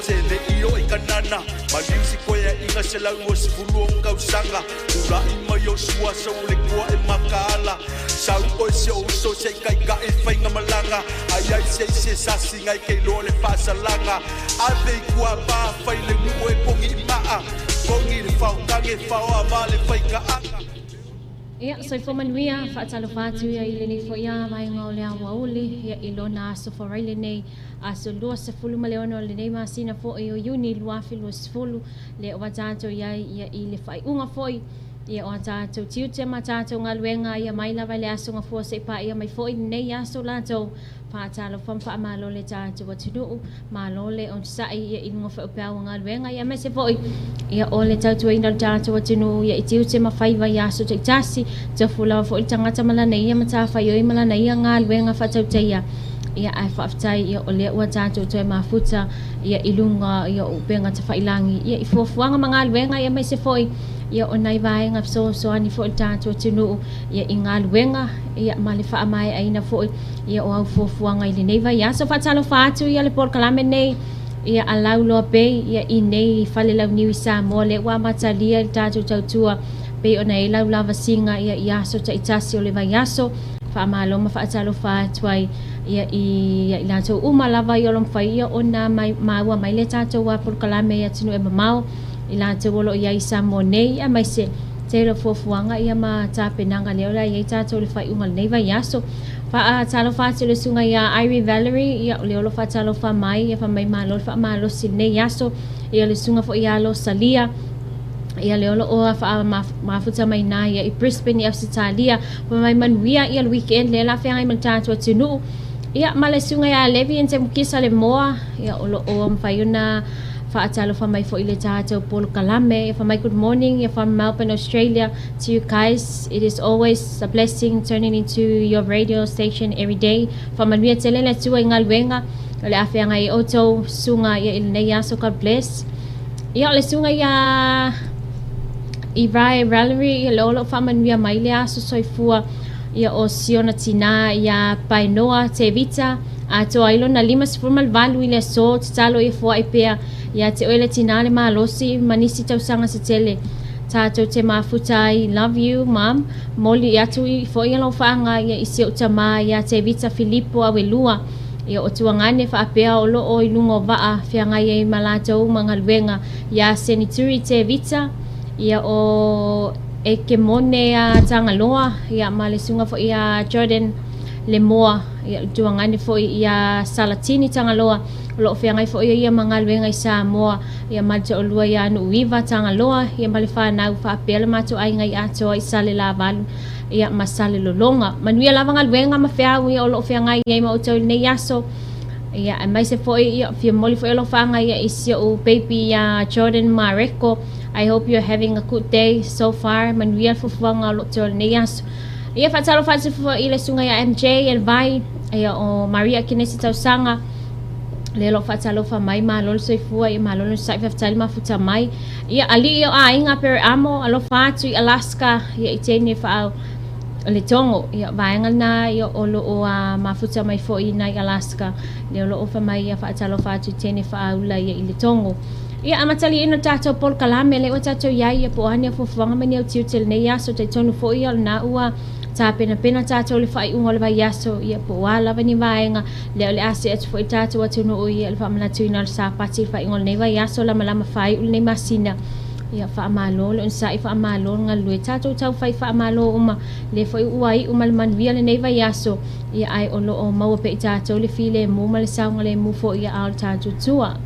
tele io I kanana ma music ko ya inga sela o sifulu ka usanga ura ima yo sua so le ko e makala sau o se o so se kai ka e fainga malanga ai ai se sasi ngai ke lo le fasalanga ave kwa ba faile mu e kongi maa kongi le fau kange fau avale faika Ia, so for manuia, whaatalo whātu ia ile nei fo ia, mai ngau lea wauli, ia ilona aso wharaile nei, aso lua se fulu maleono le nei masina fo i o iuni luafi lua se fulu, le o tātou ia i le whai unga foi, ia o tātou tiu te ma tātou ngā luenga, ia mai lawa le aso ngā fo se pa ia mai foi nei aso lātou, whaatalo whamwha malo le tātou atunuu, malo le on sai ia i ngā whaupau ngā luenga, ia mai se foi, ia o le tātou ina tātou atunuu, ia I tiu te ma whaiva ia aso te tasi, te fula fo I tangata malana ia mata whai oi malana ia ngā luenga whatau te ia ai whaftai ia o lea ua tātou toi mafuta, ia ilunga, ia upenga te whailangi, ia I fuafuanga mga luenga, ia mai se foi, ia o nai vaenga so ani fo tātou tunu ia I ngā luenga ia male wha mai aina fo ia o au fuafuanga I le neiva ia so whatalo whātu ia le por kalame nei ia a lau loa pei ia I nei whale lau niwi sa mo le wa matalia tātou tautua pei o nei lau Lavasiga ia so ta itasi o le vai aso wha maloma whaatalo whātuai ia I lātou umalava I olom whai ia o nā maua mai le tātou wa por kalame ia tunu e mamau I lātou wolo ia I sa mo nei a mai se te lo fuafuanga ia ma tāpenanga leo la ia I tātou le whai ungal nei vai aso wha talo whātu le sunga ia Irie Valerie ia leo lo whatalo wha mai ia wha mai malo wha malo si nei aso ia le sunga fo ia lo salia ia leo lo oa wha mafuta mai nā ia I Brisbane I Ausitalia wha mai manuia ia le weekend le la whengai man tātou atunu ia ma le sunga ia levi en te mukisa le moa ia o lo oa mwhaiuna whaatalo wha mai fo I le tātou polo kalame wha mai good morning from Melbourne, Australia to you guys. It is always a blessing turning into your radio station every day wha manuia tele le tua I ngā luenga o le awhianga I oto sunga ia il nei aso God bless ia o le sunga ia Ivrai Valerie ia le olo wha manuia mai le aso soifua ia o Siona Tina ia Painoa te vita a toa ilo na 5 valu I le so te talo I fua I pea ia te oile tinale malosi manisi tausanga se tele tātou te mafuta I love you mom moli atu I fo ia lau whaanga ia I se utama ia te vita Filippo awe lua ia o tuangane whaapea o lo o I lungo waa whianga ia I malatou mga luenga ia senituri te vita ia o eke mone a tangaloa ia malesunga fo ia Jordan le moa ia tuangane fo ia Salatini tangaloa lo whengai fo ia mga luenga I Samoa ia malte o lua ia anu uiva tangaloa ia male whanau whaapela mato ai ngai ato I sale la valu ia masale lolonga manuia lavanga luenga ma whiau ia o lo whengai ia ma utau nei aso ia mai se fo ia fia moli fo lo whanga ia isi o baby ia Jordan Mareko I hope you're having a good day so far manuia fufuanga lo tau nei aso ia whatalo whatu fo ile sunga ia MJ el vai ia o Maria Kinesi tausanga lelo whatalo wha mai malolo soifua ia malolo sai whafutali mafuta mai ia ali ia a inga pere amo alo whatu I Alaska ia I tene whaau le tongo ia vaenga na ia olo o mafuta mai fo I nai Alaska lelo o wha mai ia whatalo whatu tene whaau la ia I le tongo ia amatali ino tātou pol kalame le o tātou iai ia poani a fufuanga mani au tiu tele nei aso te tonu fo ia na ua ta pena tātou le whai unga le vai aso ia po wala vani vaenga leo le ase atu fo I tātou atunu o ia le whamanatu ina le sāpati whai unga le nei vai aso lama whai ule nei masina ia whaamalo le unsai whaamalo ngā lue tātou tau whai whaamalo uma le fo I uai uma le manuia le nei vai aso ia ai o lo o maua pe I tātou le file mu ma le saunga le mu fo ia ao tātou tua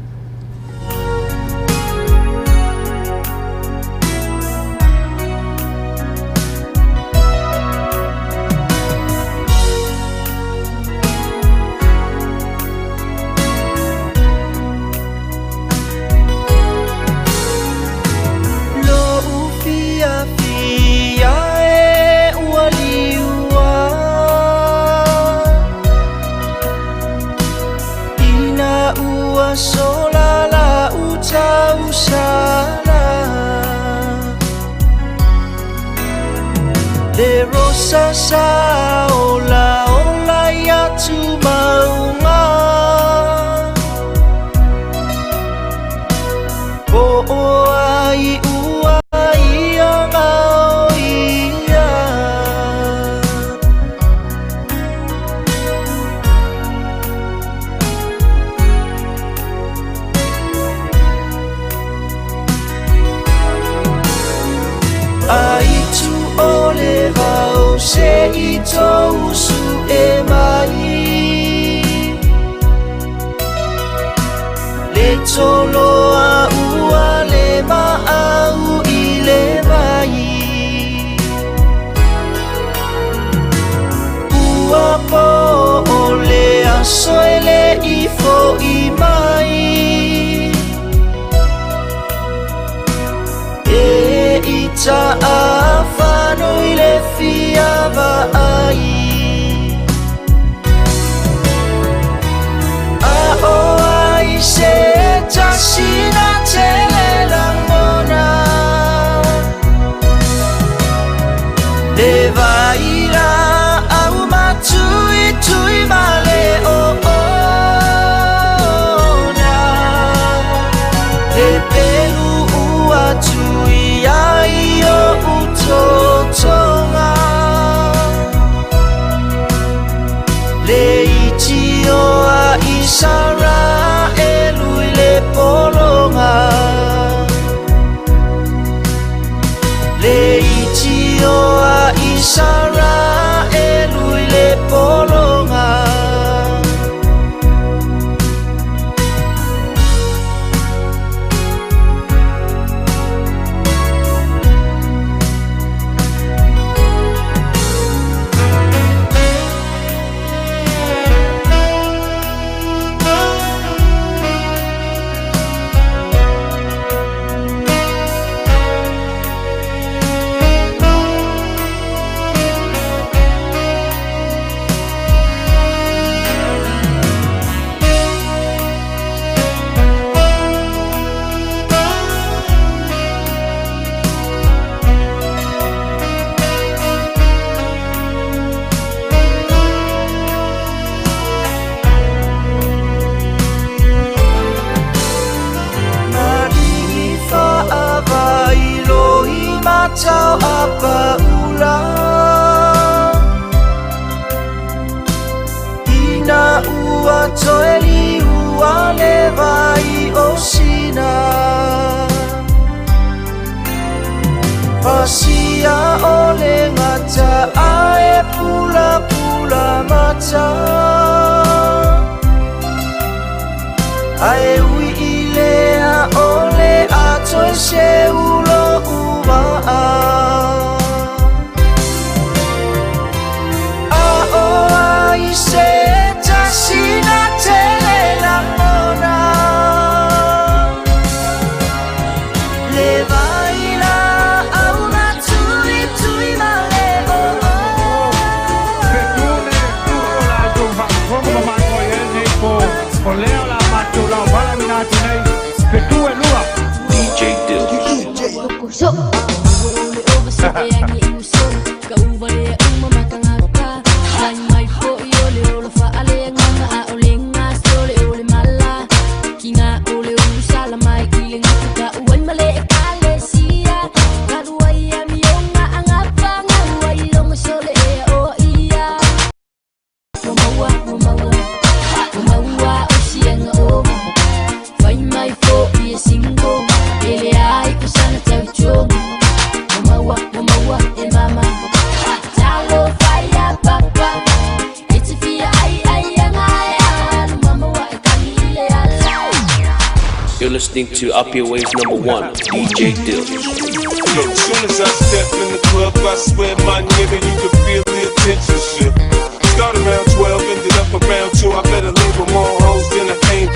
sola la uta usala le rosa sa ola ya tu maunga ito usu e mai le tolo a ua le maau I le mai ua po o le aso e le I fo I mai e ita a whanui le fiawa ai a o ai se tasina te le langona le vaira au matui tui ma le ona le pelu ua tui ai o utotonga le iti o a isara e lui le polonga le iti o a isara e lui le polonga tau apa ulang ina ua toeli ua levai o sina pasia ole ngata ae pula pula mata ae ui ilea ole atoe se ulo Listening to Up Your Waves #1, DJ Dill. Yo, soon as I step in the club, I swear my nigga, you can feel the attention shift. Start around 12, ended up around 2. I better leave with more hoes than I came.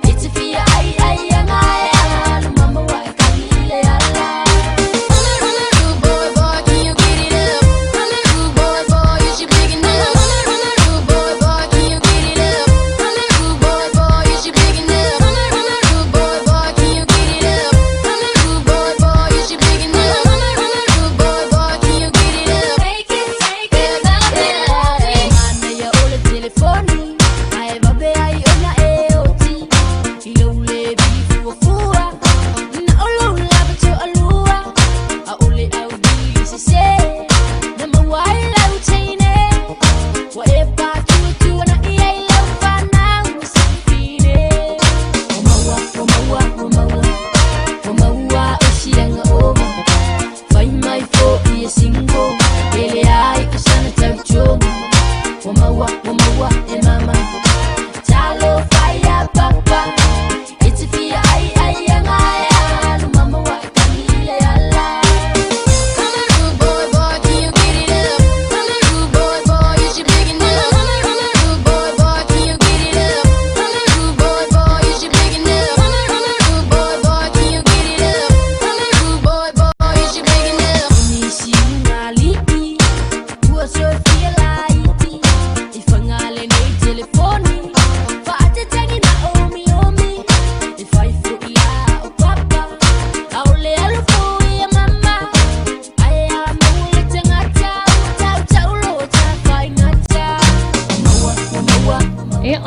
It's a fear, I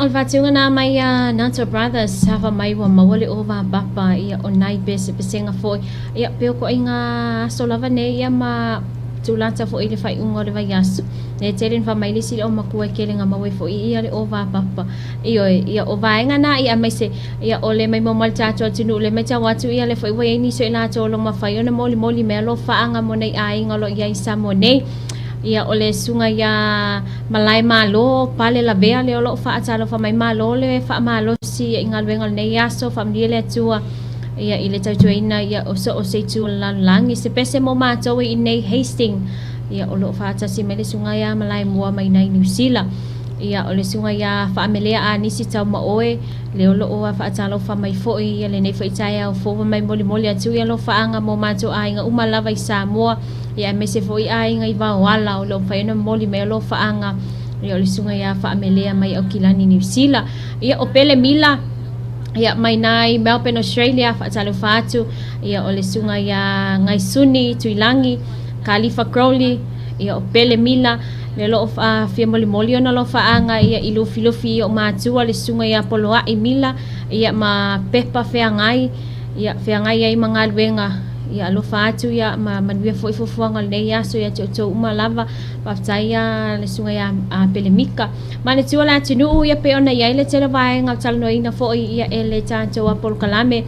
olvatunga na mai Nato Brothers hava mai wa mawale ova bapa ia onai bese pesenga foi ia peo ko inga solava ne ia ma tulata fo ile fai unga le vai aso ne teren fa mai lisi o makua kelenga mawe fo ia le ova bapa ia ova inga na ia mai se ia ole mai mo malcha cho tinu le mecha watu ia le fo ia ni so ila cho lo mafai ona moli moli melo fa anga mo nei ai ngalo ia isa mo nei ia ole sunga ia malai malo pale la bea le olo fa atalo fa mai malo le fa malo si ingal wengal nei aso family le tua ia ile tautuina ia o se tu langi se pese mo mato i nei Hastings ia olo fa ata si mele sunga ia malai mua mai nei New Zealand ia ole sunga ia fa amelea a nisi tau ma oe le olo o fa atalo fa mai fo ia le nei fa itaia o fo mai moli moli atu ia lo fa anga mo mato a inga uma lava i Samoa ia me se foi ai ngai va wala o lo fa ina moli me lo fa anga ia ole sunga ia fa amelea mai o kilani New Zealand ia o pele mila ia mai nai Melbourne Australia fa talo fatu ia ole sunga ia ngai suni tuilangi Khalifa Crowley ia o pele mila le lo fa fia moli moli ona lo fa anga ia ilu filofi o matua le sunga ia poloa i mila ia ma pepa fea ngai ai mangalwenga ia lo fatu ia ma manwia foi fofuanga le ia so ia to uma lava pa taia le sunga ia a pelemika mane tua la tinu ia pe ona ia le tele vai ngal talno ina foi ia ele tanto a pol kalame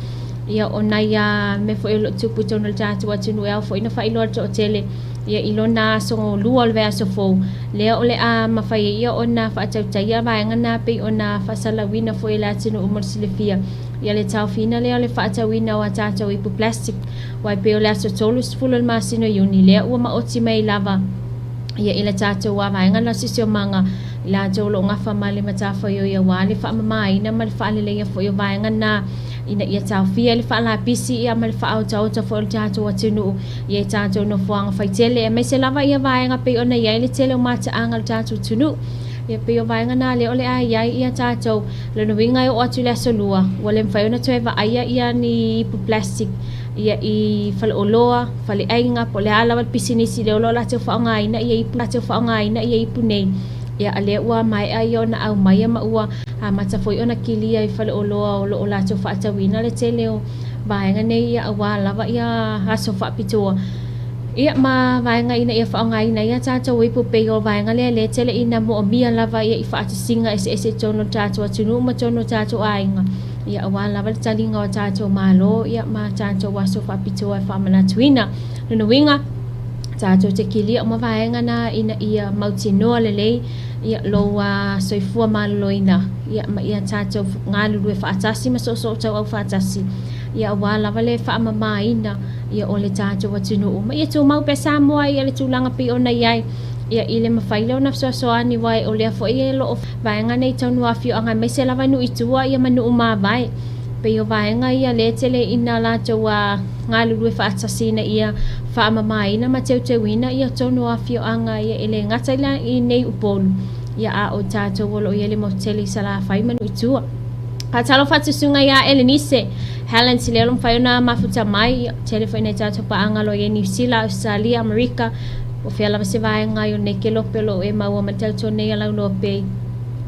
ia ona ia me foi lo tupu tono tanto a tinu ia foi na fai lo to tele ia ilona so luol ve so fo le ole a mafai ia ona fa taia vai ngana pe ona fa salawina foi la tinu umor silefia ia le tau fina le fa tawina wa tato ipu plastic wai pe ole so tolus fulul masino yuni le u ma oti mai lava ia ile tato wa vai ngana sisio manga la jolo ngafa mali matafa yo ia wale fa mai na mal fa le ia fo yo vai ngana ina ia tau fia le fa la pisi ia mal fa auto auto fo tato wa tinu ia tato no fuanga fa tele me se lava ia vai nga pe ona ia le tele mata angal tato tinu ia pe vai ngana le ole ai ia tato le no winga o atu le solua wale fa ona toeva ia ni pu plastic ia i fal oloa fal ainga pole ala wal pisinisi le olola te fa nga ina ia ipu te fa nga ina ia ipu nei ia ale ua mai ai ona au mai ma ua a mata foi ona kilia i fal oloa ola te fa tawina le teleo vai nga nei ia wa lava ia haso fa pitoa ia ma vai nga ina ia fa nga ina ia tato ipu pe o vai nga le tele ina mo mia lava ia i fa singa ese tono tato atunu ma tono tato ainga ia wala wala talinga o tato malo ia ma tato waso fa pitoa fa mana twina no winga tato te kili o ma vai nga na ina ia mautino lele ia lo soifua maloina ia ma ia tato ngalu due fa atasi ma so tau fa atasi ia wala wale fa mama ina ia ole tato watino ma ia tu mau pesa mo ia le tulanga pi ona ia ia ile mafaile ona so ani wai ole fo ia lo vai nga nei tonu afio anga me se lava nu itua ia manu uma vai pe yo vai nga ia le tele ina la towa ngalu due fa atasi na ia fa mama ina ma teuwina ia tonu afio anga ia ile ngata ila i nei upolu ia a o tato wolo ia le moteli sala fai manu itua Patalo fatu sunga ya Elenise Helen silelum fayona mafuta mai telefone tato pa angalo ye New Zealand Australia America o fiala se vai ngayo nekelo pelo e maua matel tone ya lo pe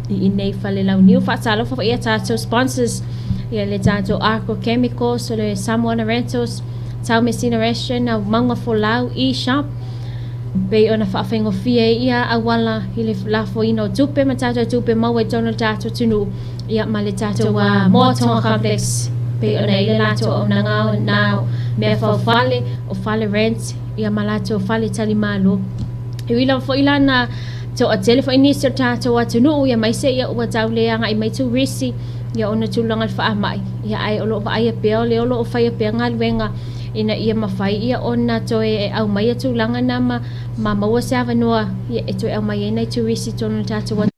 i nei fale la new fatalo fa ia tato sponsors ia le tato Arco Chemicals so le Samoana Rentals Tau Messina Restaurant na manga folau e shop be ona fa fengo fie ia awala ile la fo ino tupe matato tupe mawe tono tato tunu ia male tato wa moto complex be ona ile lato ona ngao now me fa fale o fale rent ia malato fale tali malo ila fo ila na to a telephone ni ser tato wa tunu ia mai se ia wa taule anga i mai tu risi ia ona tulanga fa mai ia ai olo fa ia pe ole olo fa ia pe ngal wenga ina ia mafai ia ona toe au mai tu langa na ma maua se avanua ia e toe au mai nei tu risi tonu tato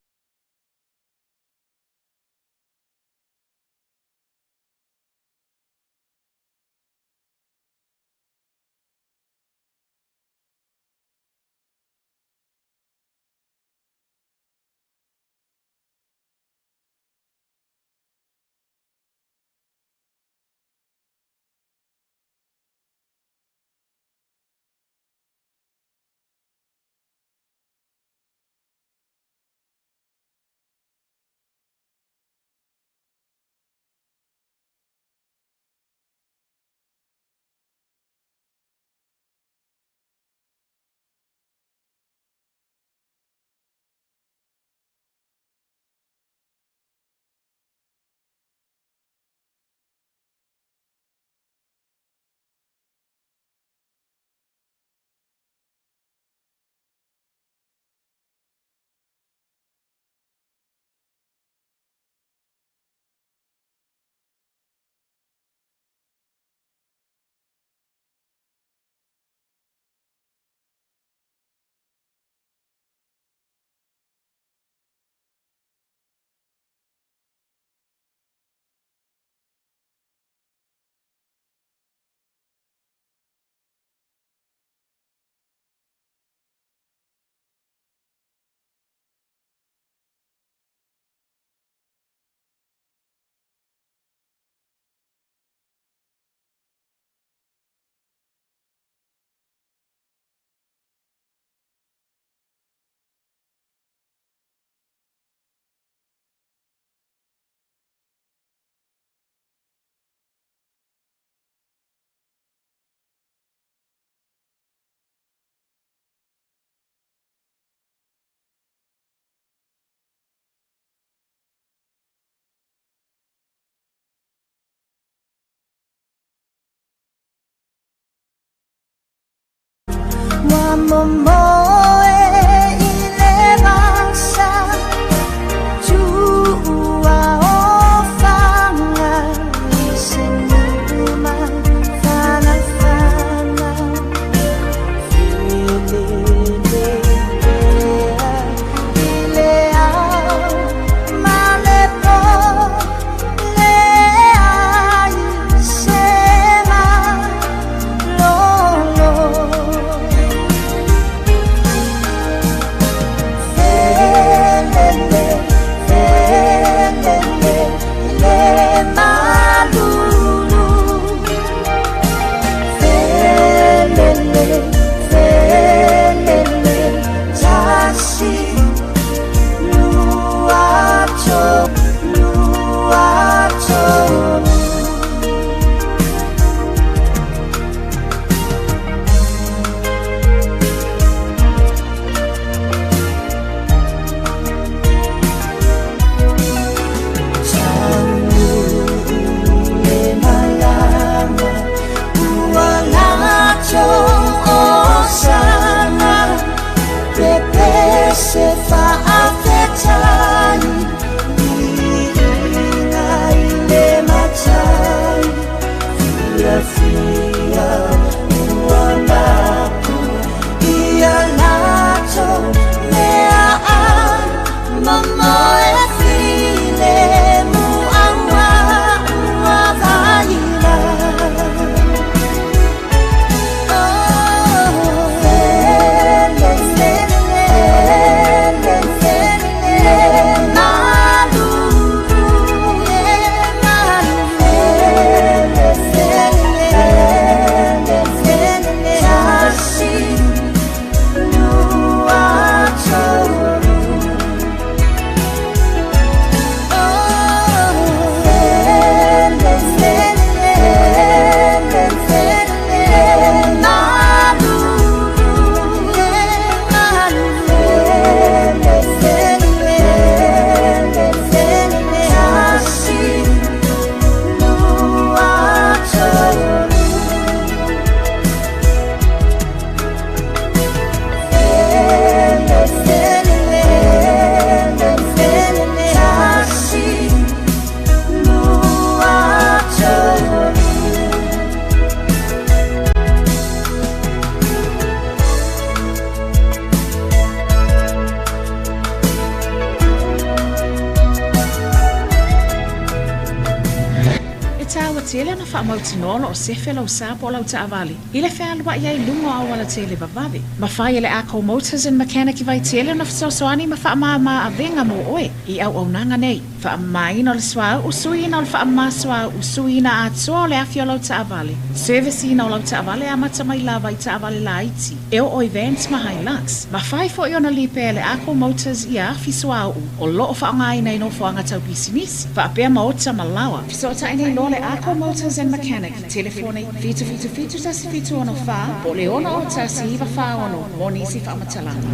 tele na fa mautinono o sefe lau sapo lau taavali. Ile fea lua ia ilungo au wala tele vavave. Mawhai ele ako Motors and Mechanic vai tele na fisosoani ma wha maa avenga mo oe. I au nanga nei. Wha maina o le swau usui na o le wha maa swau usui na atua o le afio lau taavali. Service ina o lau taavali a mata mai la vai taavali la iti. Eo o events ma Hilux. Mawhai fo i ona lipe ele ako Motors i a fisoau. O loo wha ngai nei no fo anga tau bisinisi. Wha apea maota malawa. Fisota ine lo le ako Motors and Mechanic. Telefone fitu tasi fitu ono fa. O le ona o tasi iwa fa ono. Moni si fa matalanga.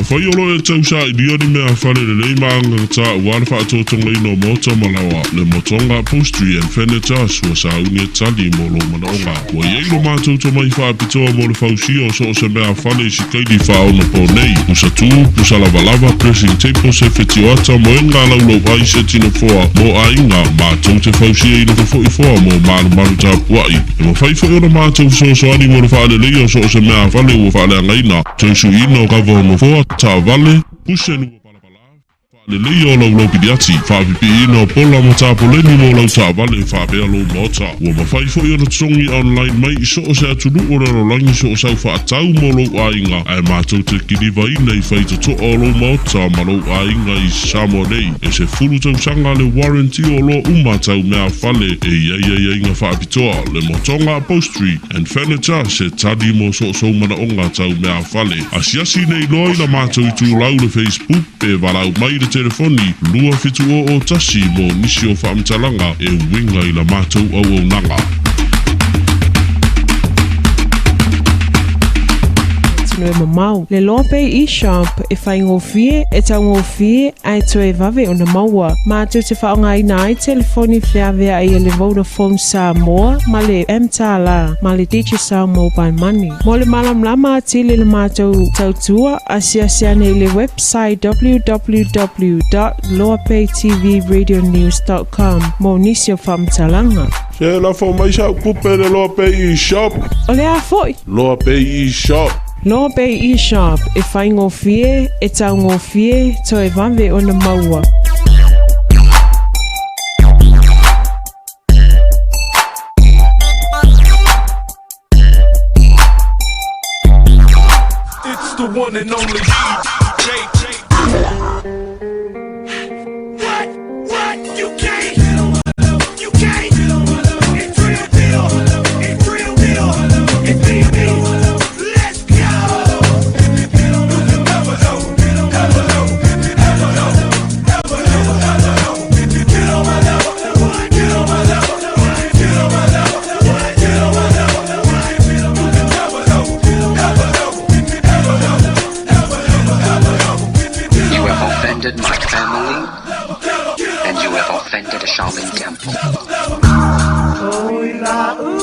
Whai olo e tau sa i ria ni mea whare le rei maanga ta wāna wha atotong lei no mota malawa le motonga upholstery and furniture sua sa uni e tali mo lo manaonga. Wa iei lo mātou to mai wha apitoa mo le whausio so o se mea whale si kaili wha ono po nei. Usa tū, usa lava pressing table se whiti o ata mo enga lau lau ai se tino foa mo a inga mātou te whausia i no te foa mo maru ta puai. E mo whai whai ona mātou so ani mo le wha ale leo so o se mea whale ua wha ale angaina. Tausu ino kava ono foa ta vale pusenu le leo lau lau pidiati fa pipi ino pola mo tapo leni mo lau ta vale fa bea lo mota wa mafai fo yo tsongi online mai so o se atulu ora lo langi so o sa fa tau mo lo ainga ai mato te kiliva ina i fai to o lo mota ma lo ainga i samo nei e se fulu tau sanga le warranty o lo uma tau mea fale e ia inga fa pitoa le motonga upholstery and furniture se tadi mo so mana onga tau mea fale asiasi nei loi la mato i tu lau le Facebook pe valau mai le telefoni lua fitu o tasi mo nisi o whaamtalanga e winga i la mātou au nanga. no e mamau. Le Loabay e-shop e whaingofie e taungofie ai toe vave o na maua. Mātou te whaongaina ai telefoni whiawea ai le Vodafone Samoa ma le M-Tala ma le Digicel Mobile Money. Mo le malam lama atili le mātou tautua asiasiane i le website www.loabaytvradionews.com mo nisi o whamtalanga. Se la fo mai sa kupe le Loabay e-shop. O le a foi. Loabay e-shop. Loabay e-shop e whaingofie e taungofie toe vave o na maua. It's the one and only DJ. What? You can't. It's real deal. It's real deal. It's BB. Let's go. You have offended my family, and you have offended a Shaolin temple. Mama,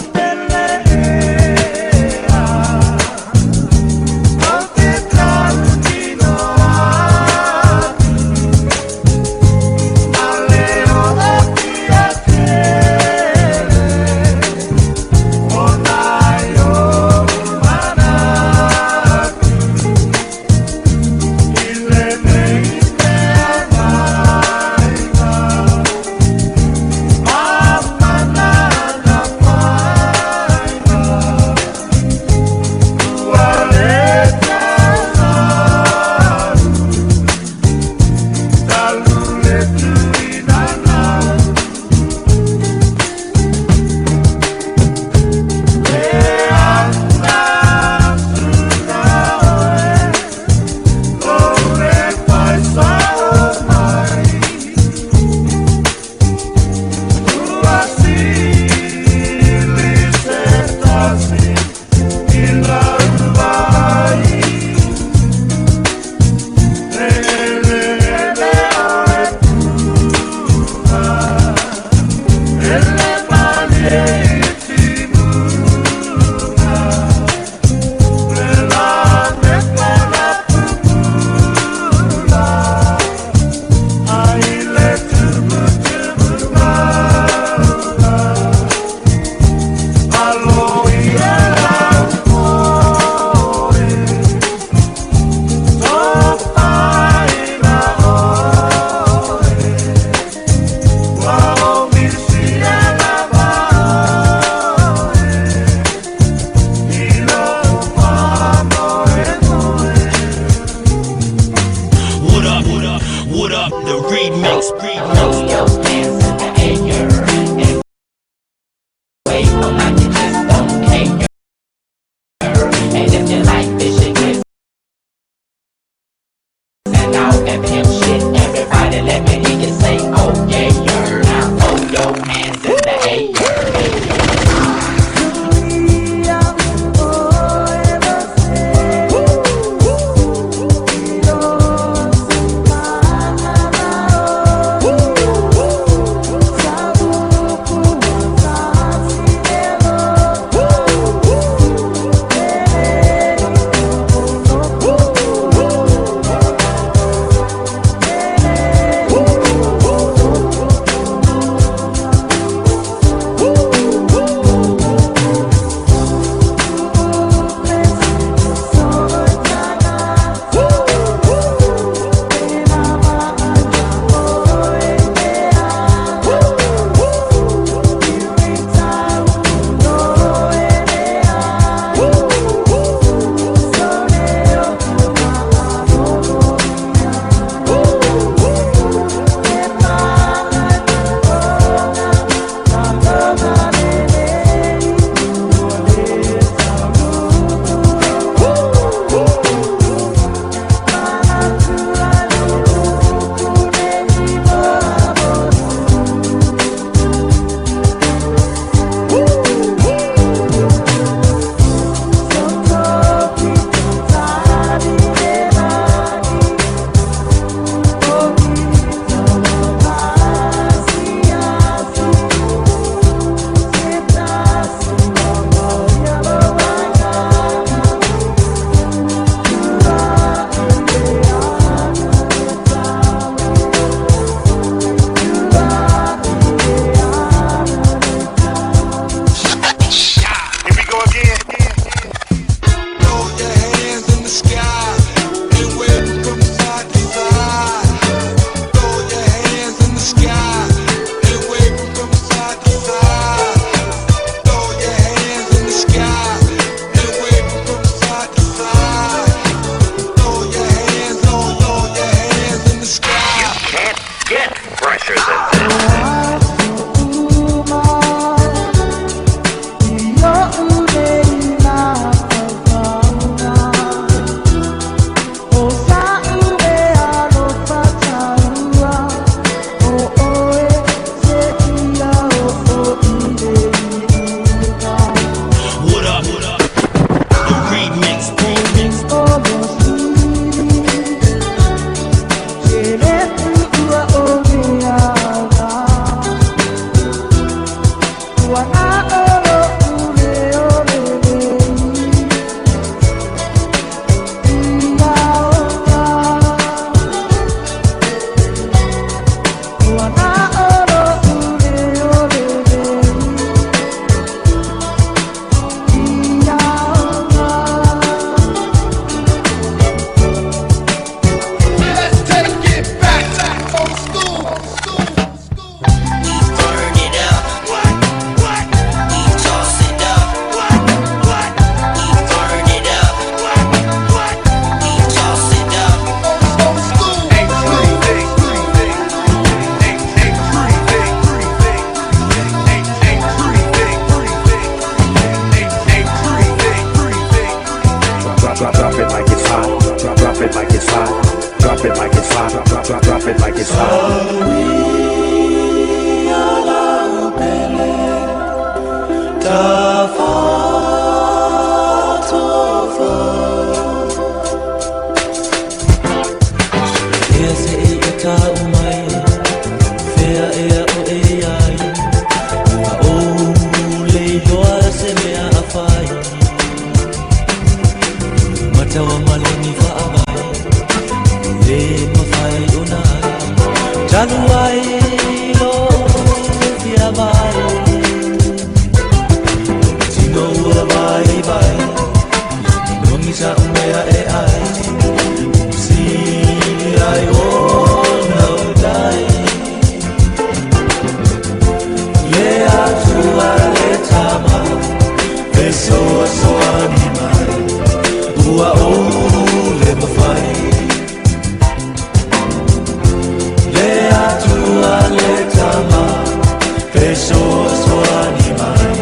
so swani mai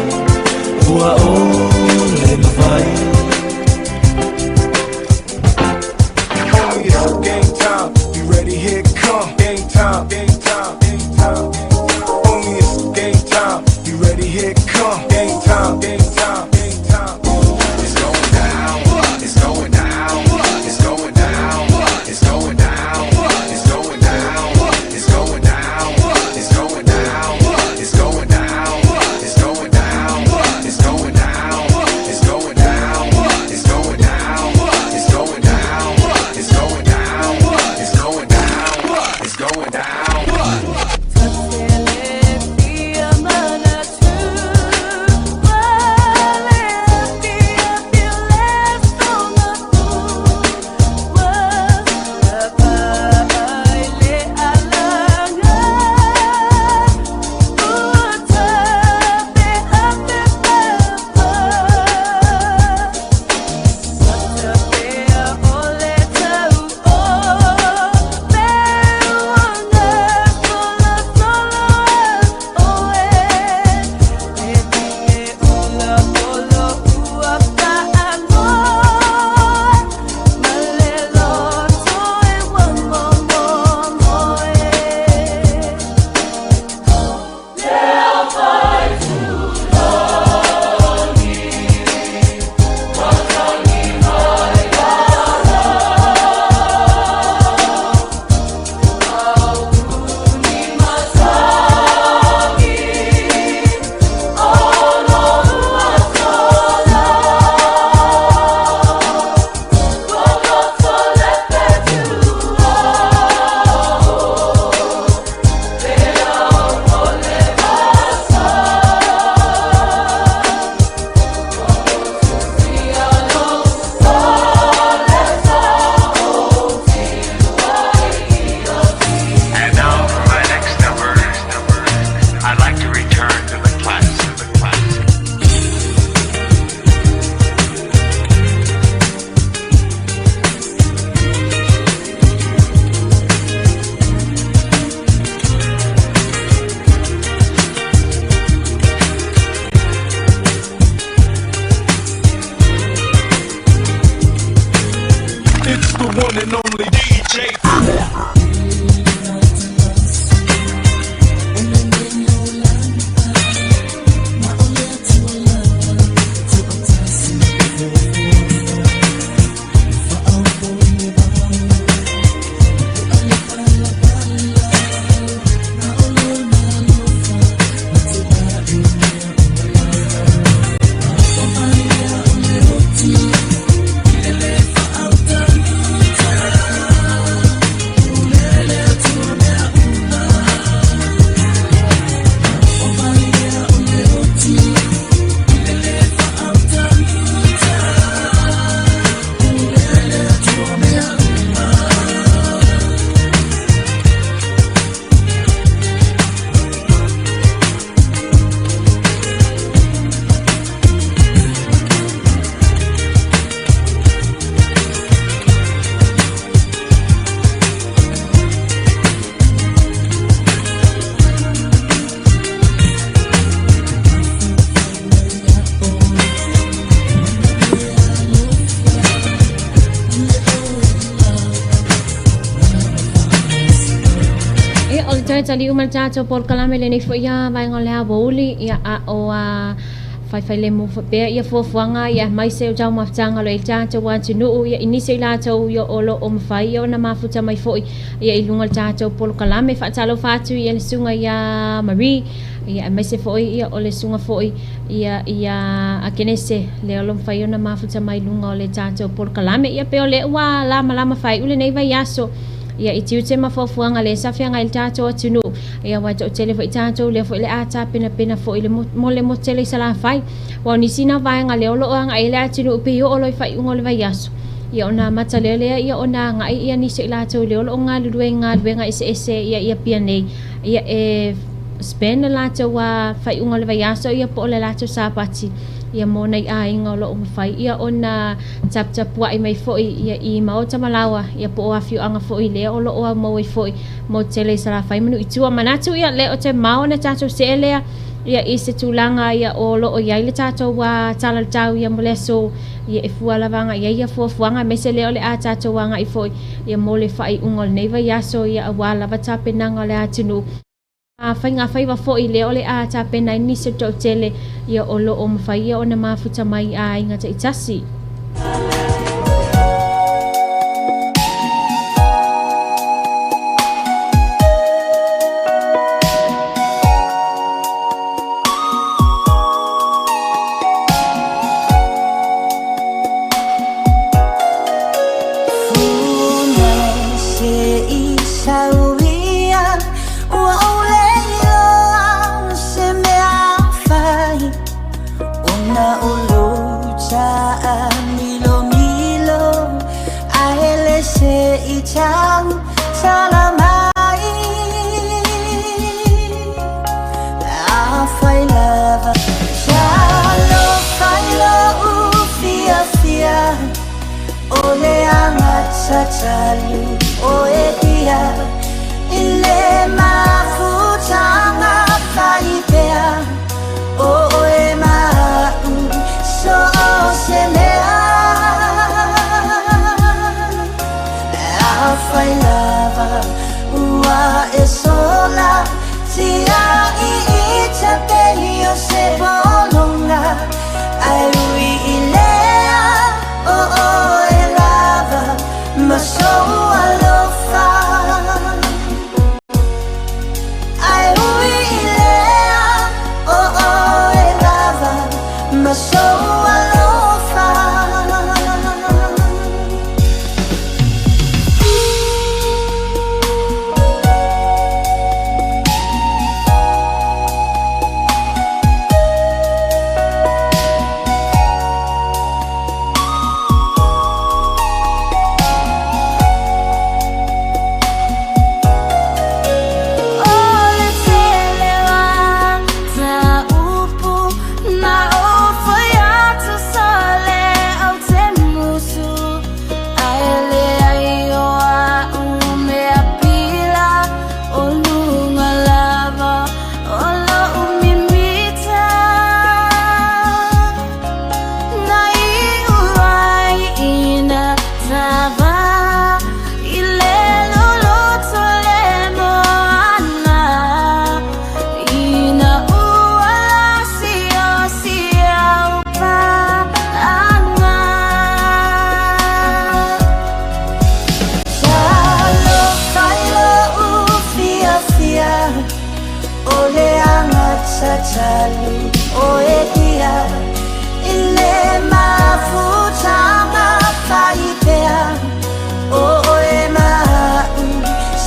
ua o le mawai. Only it's game time. You ready? Here it come. Game time. Game time. Game time. Only it's game time. You ready? Here it come. Game time. Game time. Game time. It's going down. It's going down. It's going down. It's going down. It's going down. It's going down. It's going down. It's going down. It's going down. It's going down. It's going down. It's going down. It's going down. It's going down. It's going down. It's going down. It's the one and only DJ. Tali umar chacho por kalame le nei fo ia vai ngol ha boli ia a o a fai le mo pe ia fo fuanga ia mai se jau mafanga le chacho wa chinu ia inisi la cho yo olo o mfai yo na mafuta mai fo ia ilungal chacho por kalame fa chalo fatu ia le sunga ia mari ia mai se fo ia o le sunga fo ia a kenese le olo mfai yo na mafuta mai lunga o le chacho por kalame ia pe o le wa la malama fai ule nei vai yaso ia itiu te mafofuanga le safianga il tato tunu ia wa to tele foi tato le foi le ata pena foi le mo le mo tele sala fai wa ni sina vai nga le olo anga ile tunu pe yo olo fai ngol vai yaso ia ona matalele ia ona nga ia ni se la to le olo nga luenga ise ia pia nei ia spend na lato wa fai unga le vaiaso ia po le lato sapati ia mo nei a inga lo fai ia ona tap wa i mai foi ia i mau tamalawa ia po afiu anga foi le o lo o mo i foi mo tele sala fai manu itua manatu ia le o te mau na tato se lea ia i se tulanga ia o lo o ia le tato wa tala tau ia mo le so ia e fua lavanga ia fuanga me se le o le a tato wanga i foi ia mo le fai unga le nei vaiaso ia awa lava tapenanga le atunu fai wa fo i le ole a ta pena ni se to tele ia o lo o mafai ia ona mafuta mai a inga te itasi Salu o edia ile mafutanga faipea o e mau so semea a fai lava ua e sola tia i ita pelio se bolonga ai ui ilea o e lava ma so alofa ai ui lea e lava ma so alofa Salu o edia ile mafutanga faipea o e mau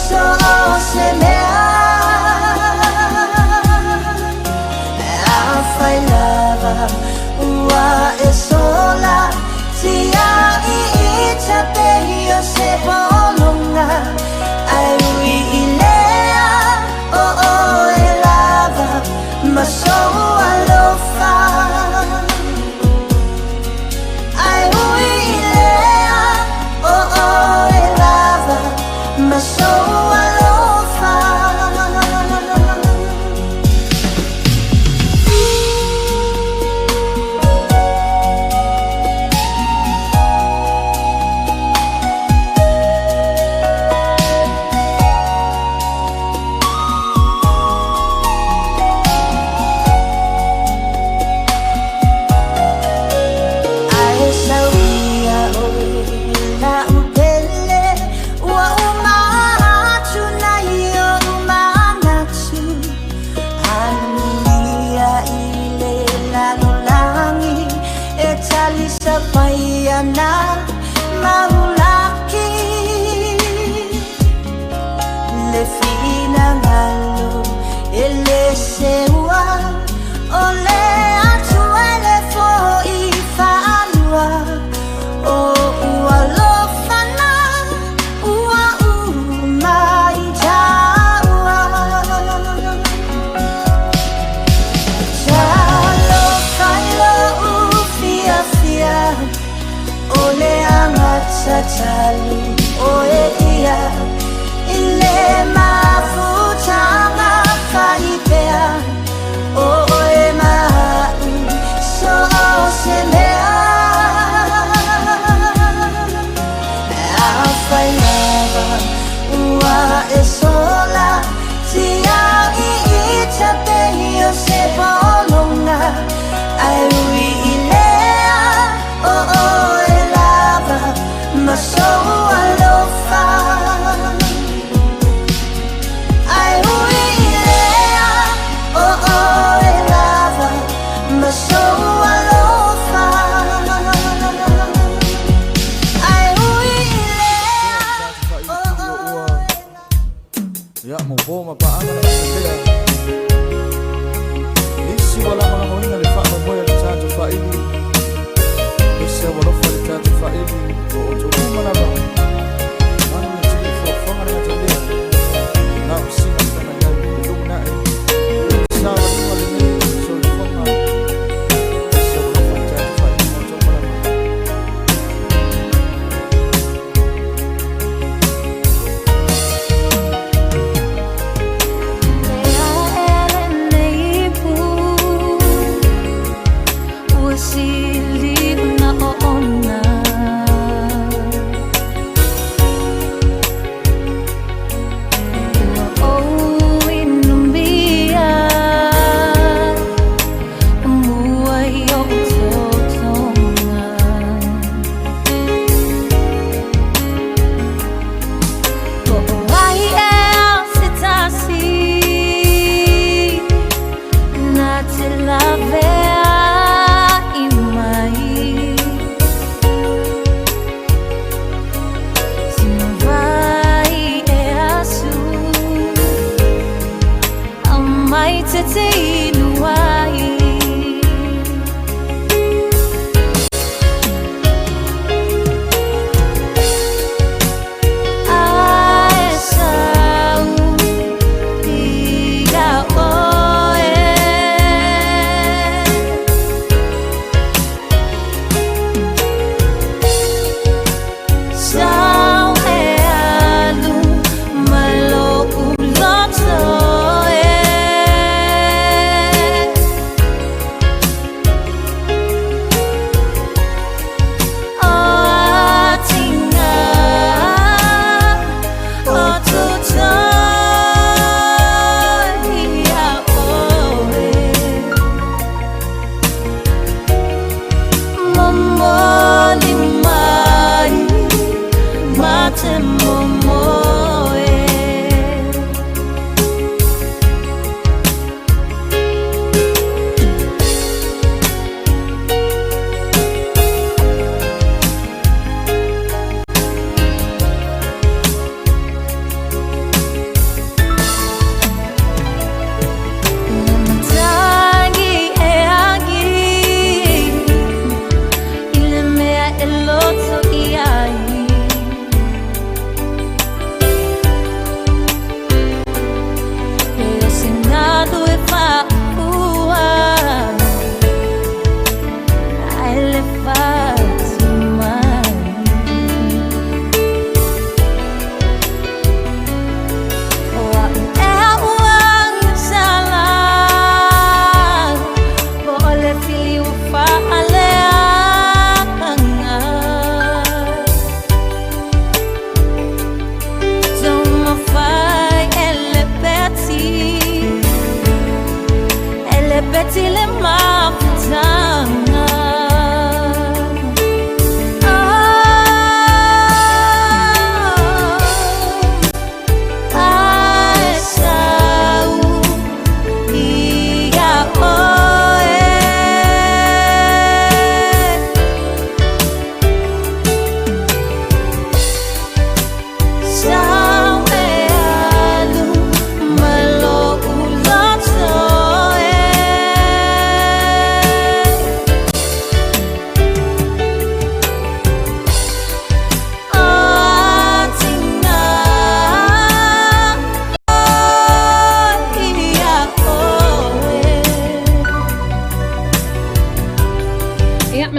so semea a fai lava ua e sola tia i ita pelio se bolonga ai ui ilea o e lava ma so alofa ai ui lea e lava ma so alofa na maulaki le fina ngalo ele sewa ole atu ele fo ifanwa o ualo fana ua mai jawa salu oe ia ile mafutanga faipea oe mau so semea afailava ua esola tia I itape yo se bolonga ai ui ilea elava ma so alofa ai ui ilea elava ma so alofa ai ui ilea ya mo boma pa ana na kaya isi wala mo ina le fa mo ya tatu fa ili isi wala fa tatu fa ili o to mo na ba ana ni tili fo fo na ta le na usina sana ya lu na sa wala ni so fo ma isi wala fa tatu fa ili o to mo na ba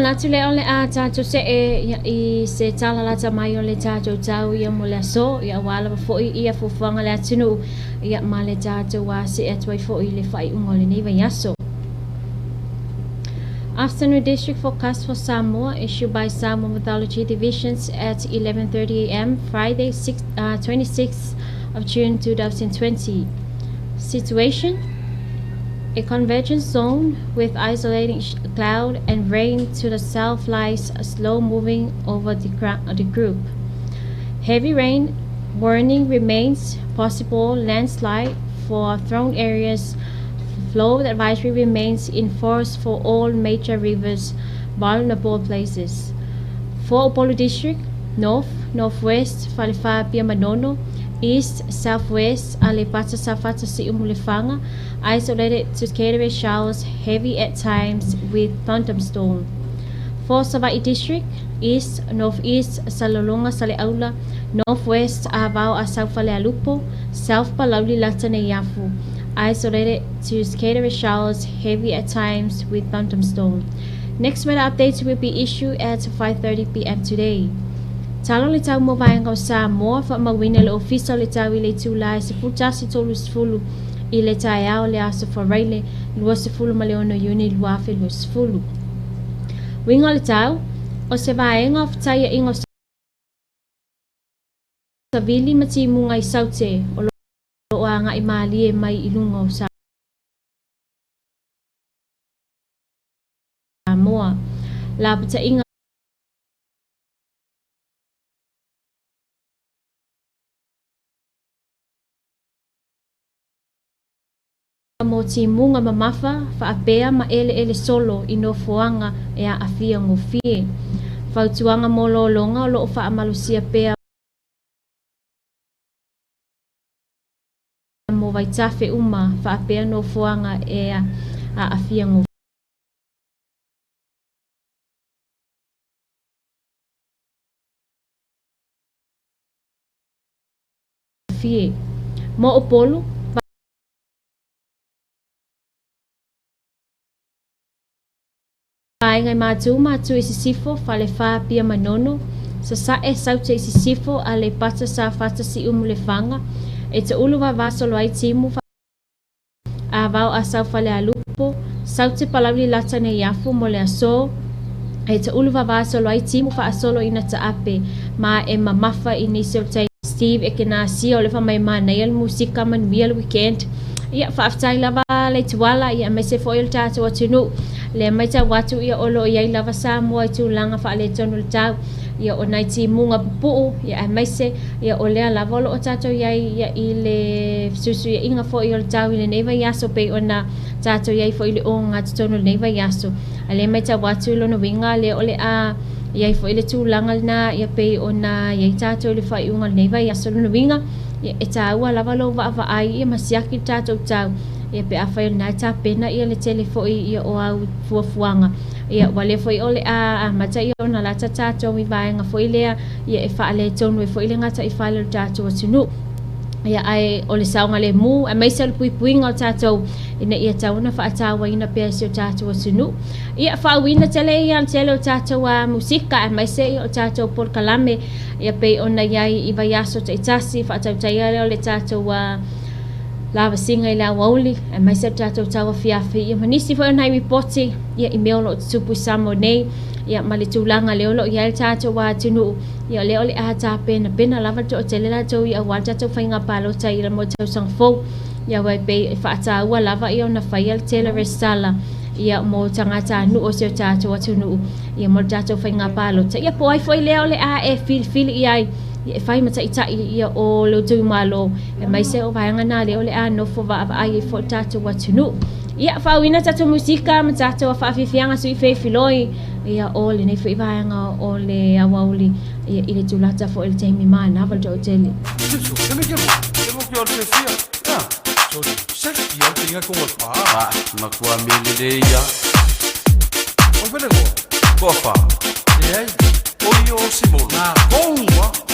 malatu le ole a tātou se ia I se tala lata mai o le tātou tau ia mo le aso ia wala pa foi ia fufuanga le atunu ia ma le tātou wa se atwai foi le whai ungo le nei vai aso. Afternoon district forecast for Samoa issued by Samoa Mythology Divisions at 11:30 a.m. Friday, 26th of June 2020. Situation: a convergence zone with isolating cloud and rain to the south lies slow moving over the group. Heavy rain warning remains, possible landslide for thrown areas. Flood advisory remains in force for all major rivers, vulnerable places. For Upolu District, north, northwest, Falifa Piamanono, east, southwest, Alipata Safata Siumulifanga, isolated to scattered showers, heavy at times with thunderstorm. For Savai District, east, northeast, Salolonga Saleaula, northwest, Avao South Falealupo, south Palauli Latane Yafu, isolated to scattered showers, heavy at times with thunderstorm. Next weather updates will be issued at 5:30 p.m. today. Talo le tau mo vai ngau sa mo fa mawina le official le tau le tula se futa se tolu sfulu I le tai ao le aso fa raile lua sfulu ma le ono uni lua fe lua sfulu. Winga le tau o se vai ngau ftai ingo sa vili mati munga I saute o o anga I mali e mai ilungo sa moa la pata inga mo ti munga mamafa fa apea ma ele solo I no foanga e a afia ngofie fa tuanga mo longa lo fa amalusia pea mo vai tafe uma fa apea no foanga e a afia ngofie mo Upolu Pai ngai matu I sifo fale fa pia manono sa saute I sifo ale pata sa fata si umulefanga e te ulu wa vaso lo ai timu fa a vau a sau fale alupo saute palauli lata ne yafu mo le aso e te ulu wa vaso lo ai timu fa asolo ina ta ape ma e mamafa inisio tai Steve e kena si o le fa mai mana il musika man real weekend ia fa aftai lava le tuala ia me se foil tatu atunu le mai ta watu ia olo ia Lavasiga Ma Le Loabay fa le tonu tau ia o naiti munga pu ia mai se ia o le lava lo tatu ia I le susu ia inga fo ia tau le neva yaso pe ona tatu ia fo ile onga tonu neva yaso ale mai ta watu lo no winga le ole a ia fo ile tulanga na ia pe ona ia tatu le fa unga neva yaso no winga ia e tau lava lo va ai ia masiaki tatu tau ia pe afai na ta pena ia le telefo ia o au fuafuanga ia wale foi ole a mata ia ona la tata to mi vai nga foi le ia e fa le tonu e foi le ngata I fa le tatu tunu ia ai ole saunga le mu a mai sel pui nga tatu ina ia tauna fa atawa ina pe se tatu tunu ia fa wina tele ia tele tatu wa musika a mai se o tatu por kalame ia pe ona ia I vai aso te tasi fa tatu ia le tatu wa Lavasiga Ma Le Loabay e mai se tatou tawa fiafi ia manisi fo nai reporti ia email o tupu samo nei ia mali tulanga le olo ia tatou wa tunu ia le ole a ta pena lava to tele la to ia wa tatou fainga palo tai ia mo tau sang fo ia wa pe fa ta wa lava ia na fail tele resala ia mo tangata nu o se tatou tunu ia mo tatou fainga palo tai ia po ai foi le ole a e fil ia ia fai mata ita ia o lo tu malo e mai se o vai ngana le ole a no fo va ai fo tatu watunu ia fa wina tatu musika mata fa fianga sui fe filoi ia o le nei foi vai nga o le awauli ia ile tulata fo el temi mana val jo tele se me quemo que eu decía ah so se ya tinha como pa ma kwa mili de ya o velego cofa e aí o io simon na bomba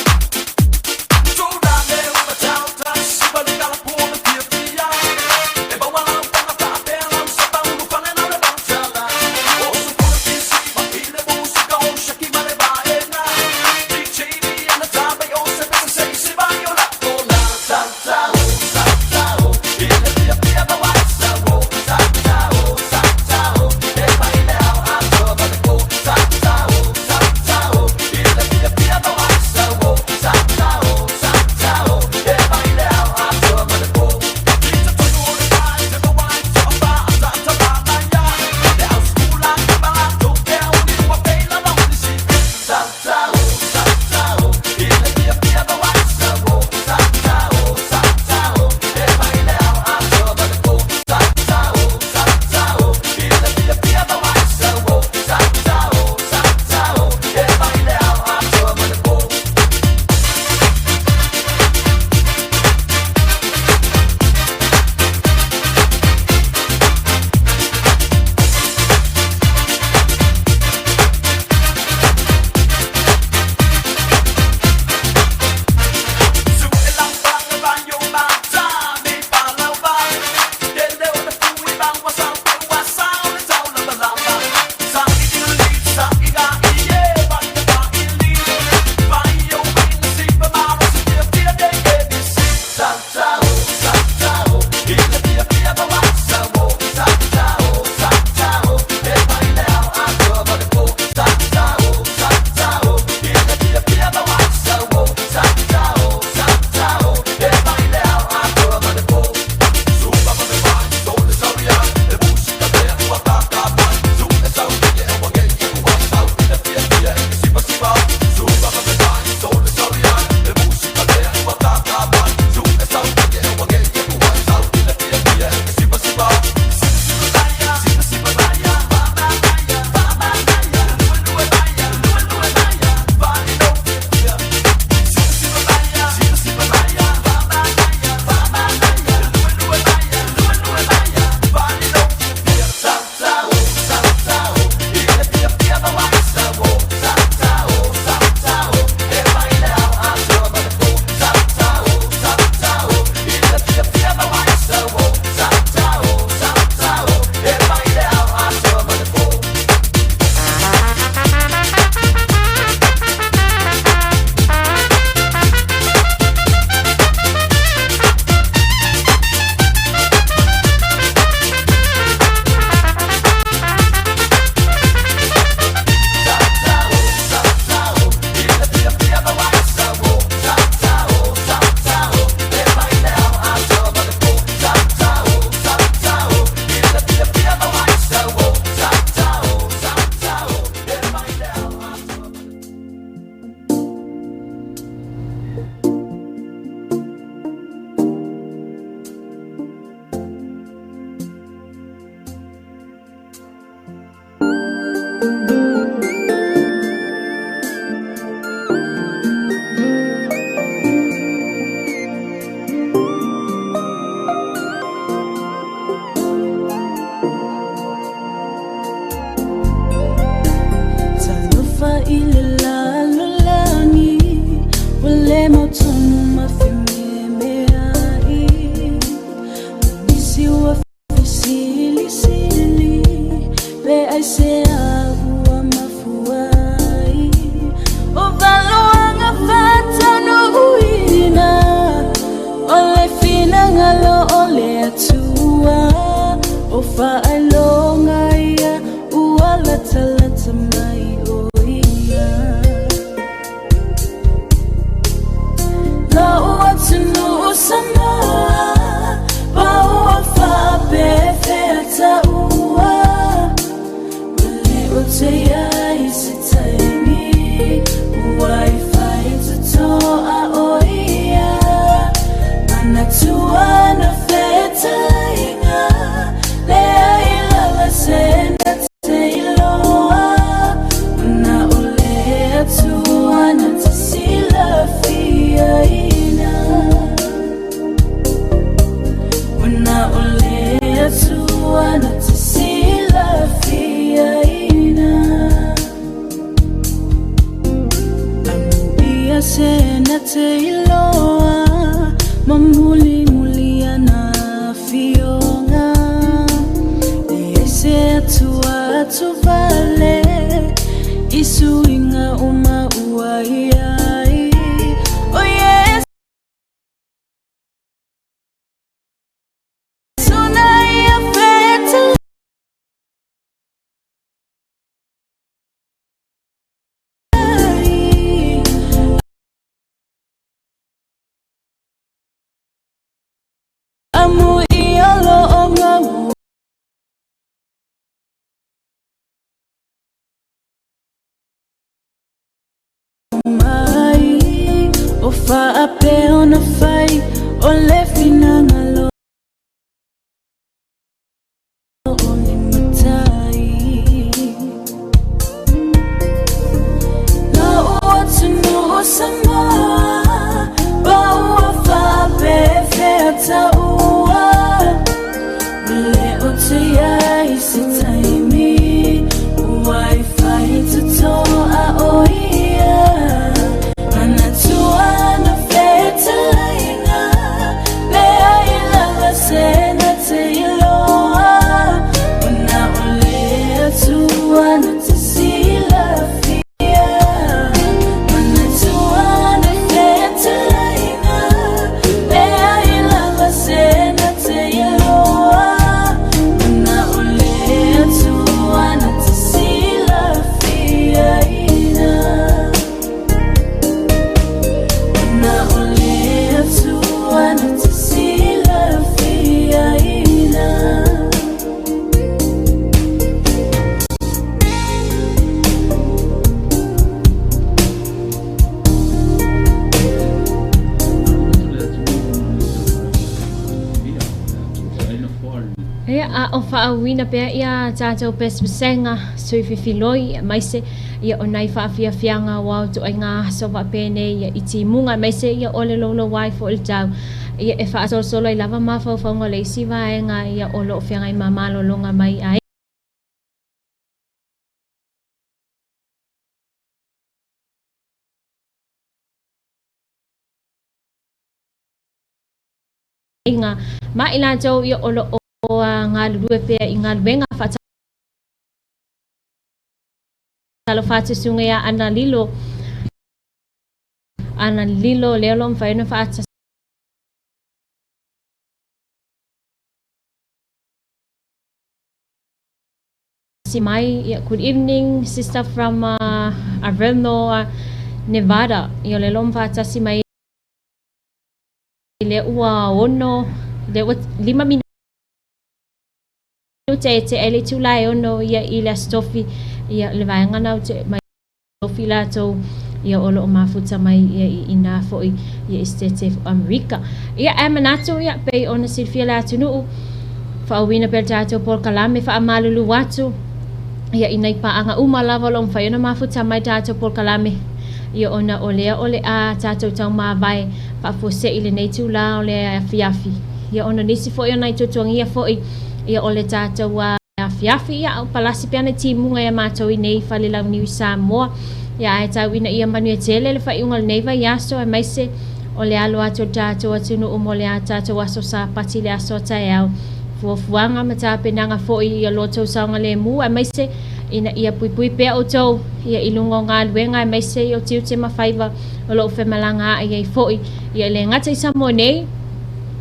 ilalalulangi wale mautono mafememeai isiwa fisilisili be aisea ua mafuai ovaloanga fatano uina ole fina ngalo ole atua ofa alonga ya uala talata mai oia la uatunu usamoa baua fa befeta ua wale otea isitaimi uaifai tutoa oia manatua na feta inga lea ilala senda teiloa na olea tua na tasila fia ina na olea tua na tasila fia ina amuia sena teiloa mamuli mulia na fionga ese tua tu vale isuinga uma uaiai oh yes sunaya feta amu iolo onga mai ofa ape ona fai ole fina ngalo oni matai la uatunu usamoa baua fa befeta ua le otea isitaimi uaifai tutoa oia manatua na feta inga lea ilala sena teiloa una olea tua na tasila fia manatua na feta inga lea ilala sena teiloa una olea tua na tasila fia ina na olea tua na tasila fia ina Ia a o whaawina pia ia tātou pespesenga sui whiwhiloi maise ia o nei whaafiafianga wau tu ai ngā sowa pēne ia iti munga maise ia ole lolo wai fo il tau ia e whaasol solo i lava mawhau whaunga le isi waenga ia o lo whianga i mamalo longa mai ai inga ma ila tau ia o lo o ngā lulue pia i ngā luenga whatalo whatu sunga ia ana lilo leo whaena whaata si mai ia good evening sister from Averno Nevada ia lelo whaata si mai le ua ono le 5 minuto te ele tulai ono ia ila stofi ia le vaenga nau te mai stofi la to ia olo o mafuta mai ia ina foi ia States of America ia amanato ia pe ona silfia la tunu fa wina per tato por kalame fa amalulu watu ia ina pa anga uma lava long fa ona mafuta mai tato por kalame ia ona ole a tato tau ma vai fa fose ile nei tula ole fiafi ia ona nisi foi ona totongia foi ia ole tato wa fiafi ia palasi piana timu ngai mato i nei fa le lau New Samoa ia e tau ina ia manu e tele le whaiunga le neiva i aso e maise o le alo ato tātou atunu o mo le a tātou aso sa pati le aso tai au fuafuanga ma tā penanga fo i a loto saunga le mu e maise ina ia pui pea o tau ia ilungo ngā luenga e maise i o tiu te mawhaiva o lo whemalanga i foi ia le ngata i samo nei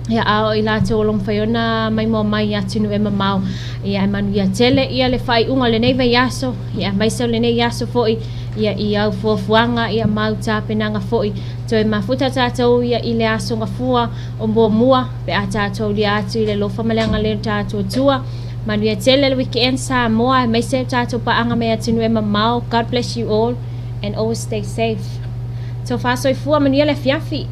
ia ao i lātou long whaiona mai mo mai atunu e mamau ia e manu ia tele ia le whai unga le neiva i aso ia maise o le nei aso foi ia i au fuafuanga ia mau tā penanga foi toi mafuta tātou ia i le aso ngafua o mua pe a tātou li atu i le lofa malanga le tātou tua manu ia tele le weekend sa moa e maise tātou paanga me atunu e mamau. God bless you all and always stay safe. So far so fua manu ia le fiafi